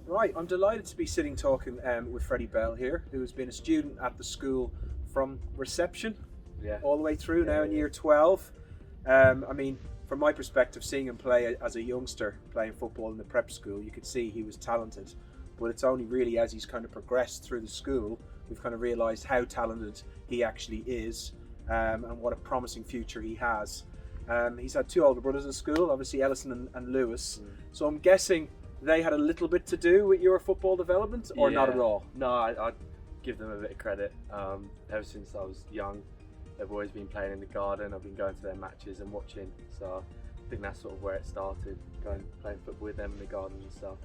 Right, I'm delighted to be sitting talking with Freddie Bell here, who has been a student at the school from reception Yeah. all the way through now in Yeah. year 12. I mean, from my perspective, seeing him play as a youngster playing football in the prep school, you could see he was talented. But it's only really as he's kind of progressed through the school, we've kind of realised how talented he actually is, and what a promising future he has. He's had two older brothers in school, obviously Ellison and Lewis. So I'm guessing they had a little bit to do with your football development, or not at all? No, I'd give them a bit of credit. Ever since I was young, they've always been playing in the garden. I've been going to their matches and watching. So I think that's sort of where it started, playing football with them in the garden and stuff.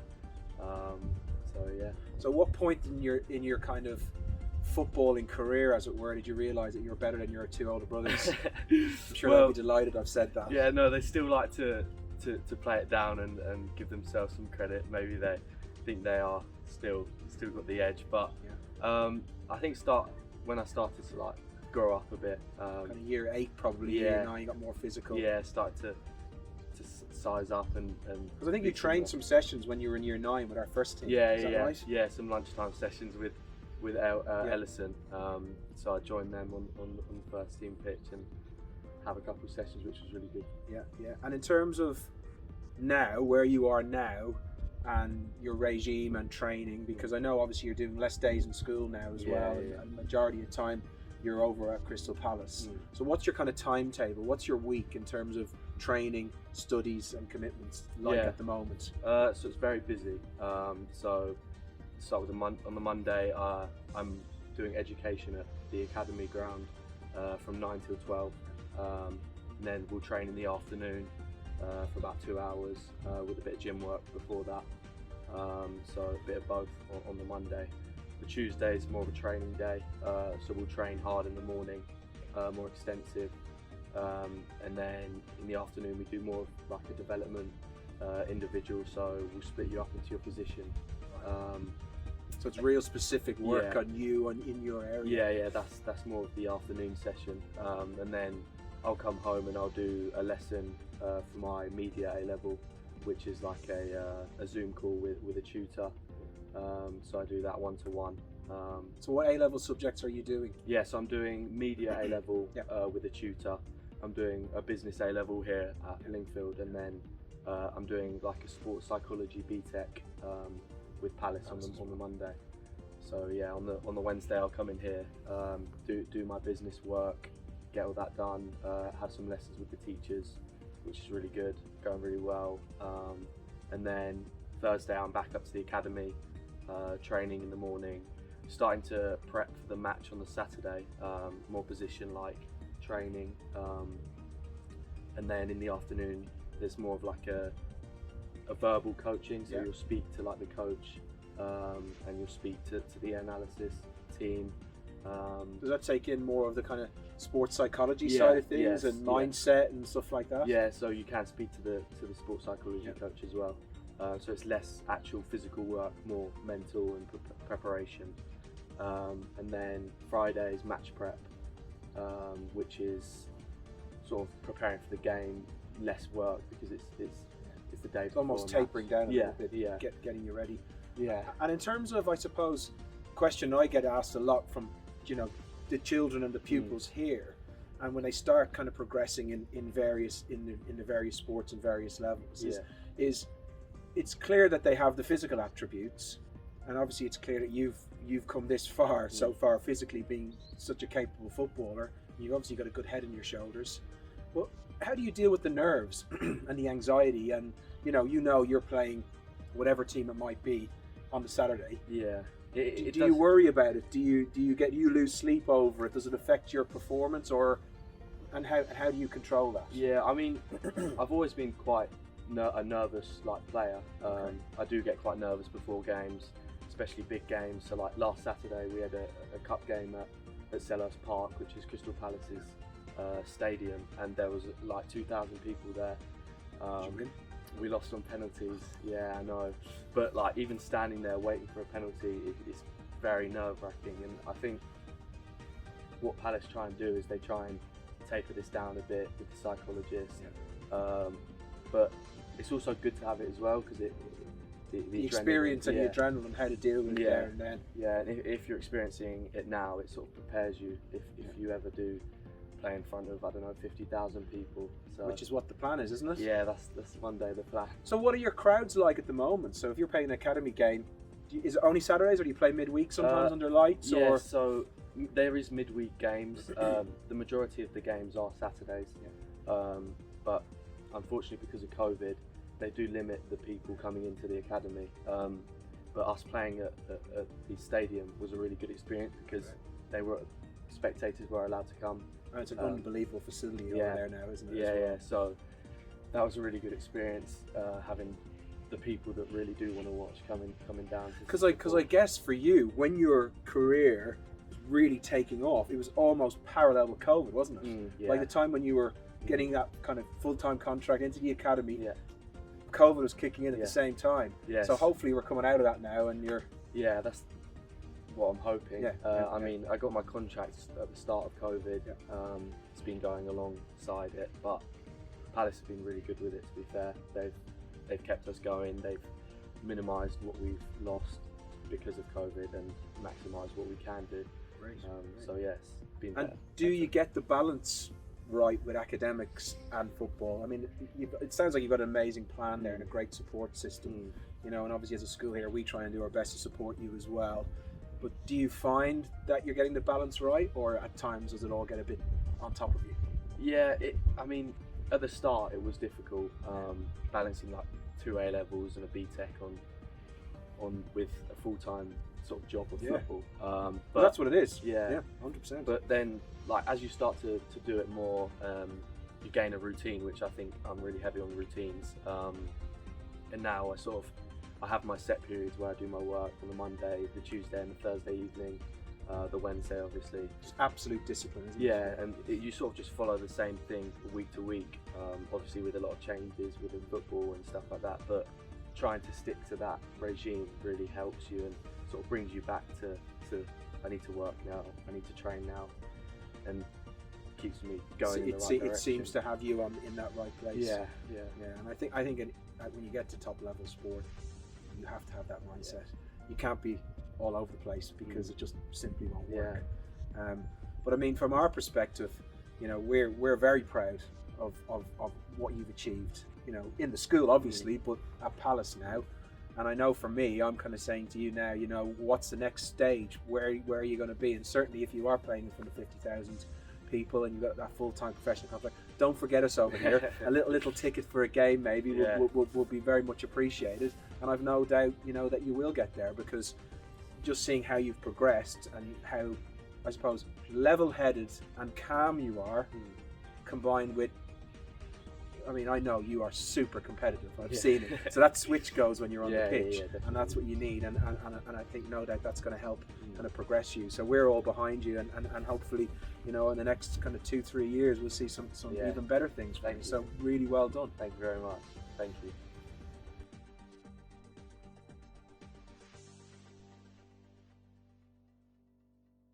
So yeah. So what point in your kind of footballing career, as it were, did you realise that you were better than your two older brothers? I'm sure they'll be delighted I've said that. Yeah, no, they still like to play it down and give themselves some credit. Maybe they think they are still got the edge, but I think when I started to like grow up a bit, kind of year 8 probably, year 9 you got more physical. Yeah, started to size up and because I think you trained some sessions when you were in year 9 with our first team. Yeah, is that right? Yeah, some lunchtime sessions with Ellison. So I joined them on the first team pitch and have a couple of sessions, which was really good. Yeah. And in terms of now, where you are now, and your regime and training, because I know obviously you're doing less days in school now as well, and majority of the time you're over at Crystal Palace. So what's your kind of timetable? What's your week in terms of training, studies and commitments at the moment? So it's very busy. So start with on the Monday, I'm doing education at the academy ground from 9 till 12. And then we'll train in the afternoon for about 2 hours with a bit of gym work before that. So a bit of both on the Monday. The Tuesday is more of a training day, so we'll train hard in the morning, more extensive, and then in the afternoon we do more of like a development individual, so we'll split you up into your position. So it's real specific work on you and in your area. Yeah, that's more of the afternoon session, and then I'll come home and I'll do a lesson for my media A-level, which is like a Zoom call with a tutor. So I do that one-to-one. So what A-level subjects are you doing? Yeah, so I'm doing media A-level with a tutor. I'm doing a business A-level here at Lingfield, and then I'm doing like a sports psychology B-Tech with Palace on the Monday. So yeah, on the Wednesday I'll come in here, do my business work, get all that done, have some lessons with the teachers, which is really good, going really well. And then Thursday I'm back up to the academy, training in the morning, starting to prep for the match on the Saturday, more position-like training. And then in the afternoon there's more of like a verbal coaching, so you'll speak to like the coach, and you'll speak to the analysis team. Does that take in more of the kind of sports psychology side of things and mindset and stuff like that? Yeah, so you can speak to the sports psychology coach as well. So it's less actual physical work, more mental and preparation. And then Friday is match prep, which is sort of preparing for the game, less work because it's the day. It's almost tapering down a little bit, getting you ready. Yeah. And in terms of, I suppose, question I get asked a lot from, the children and the pupils here, and when they start kind of progressing in the various sports and various levels, is it's clear that they have the physical attributes, and obviously it's clear that you've come this far so far physically, being such a capable footballer. You've obviously got a good head on your shoulders. But how do you deal with the nerves and the anxiety? And you're playing whatever team it might be on the Saturday. Yeah. Do you worry about it? Do you lose sleep over it? Does it affect your performance, and how do you control that? Yeah, I mean, I've always been quite a nervous player. I do get quite nervous before games, especially big games. So like last Saturday we had a cup game at Selhurst Park, which is Crystal Palace's stadium, and there was like 2,000 people there. We lost on penalties. Yeah, I know, but like even standing there waiting for a penalty, it's very nerve-wracking. And I think what Palace try and do is they try and taper this down a bit with the psychologist. But it's also good to have it as well, because the experience and the adrenaline, how to deal with it there and then. Yeah, and if you're experiencing it now, it sort of prepares you if you ever do play in front of, I don't know, 50,000 people. So, which is what the plan is, isn't it? Yeah, that's one day the plan. So what are your crowds like at the moment? So if you're playing an academy game, is it only Saturdays, or do you play midweek sometimes under lights? Yeah, or? so there is midweek games. The majority of the games are Saturdays. But unfortunately, because of COVID, they do limit the people coming into the academy. But us playing at the stadium was a really good experience because spectators were allowed to come. Oh, it's an unbelievable facility over there now, isn't it? Yeah. So that was a really good experience, having the people that really do want to watch coming down. Because I guess for you, when your career was really taking off, it was almost parallel with COVID, wasn't it? Like the time when you were getting that kind of full-time contract into the academy, COVID was kicking in at the same time. Yes. So hopefully we're coming out of that now, and you're. Yeah, that's what I'm hoping. I mean, I got my contract at the start of COVID. It's been going alongside it, but Palace have been really good with it, to be fair. They've kept us going. They've minimised what we've lost because of COVID and maximised what we can do. So yes, been and better. Do you get the balance right with academics and football? I mean, it sounds like you've got an amazing plan there and a great support system. You know, and obviously as a school here, we try and do our best to support you as well. But do you find that you're getting the balance right, or at times does it all get a bit on top of you? Yeah, I mean, at the start it was difficult, balancing like 2 A-levels and a BTEC on with a full-time sort of job of football. But that's what it is. Yeah, 100%. But then, like, as you start to do it more, you gain a routine, which I think I'm really heavy on routines. And now I have my set periods where I do my work on the Monday, the Tuesday and the Thursday evening, the Wednesday obviously. Just absolute discipline, isn't it? Yeah, and you sort of just follow the same thing week to week, obviously with a lot of changes within football and stuff like that, but trying to stick to that regime really helps you and sort of brings you back to I need to work now, I need to train now, and keeps me going in the right direction. It seems to have you in that right place. Yeah. And I think when you get to top level sport, you have to have that mindset. You can't be all over the place because it just simply won't work. But I mean, from our perspective, you know, we're very proud of what you've achieved. You know, in the school obviously, but at Palace now. And I know for me, I'm kind of saying to you now, you know, what's the next stage? Where are you going to be? And certainly, if you are playing in front of 50,000 people and you've got that full-time professional contract, don't forget us over here. A little ticket for a game maybe would be very much appreciated. And I've no doubt, you know, that you will get there, because just seeing how you've progressed and how, I suppose, level-headed and calm you are, combined with, I mean, I know you are super competitive. I've seen it. So that switch goes when you're on the pitch, and that's what you need. And I think no doubt that's going to help kind of progress you. So we're all behind you, and hopefully, you know, in the next kind of 2-3 years, we'll see some even better things from you. So really well done. Thank you very much. Thank you.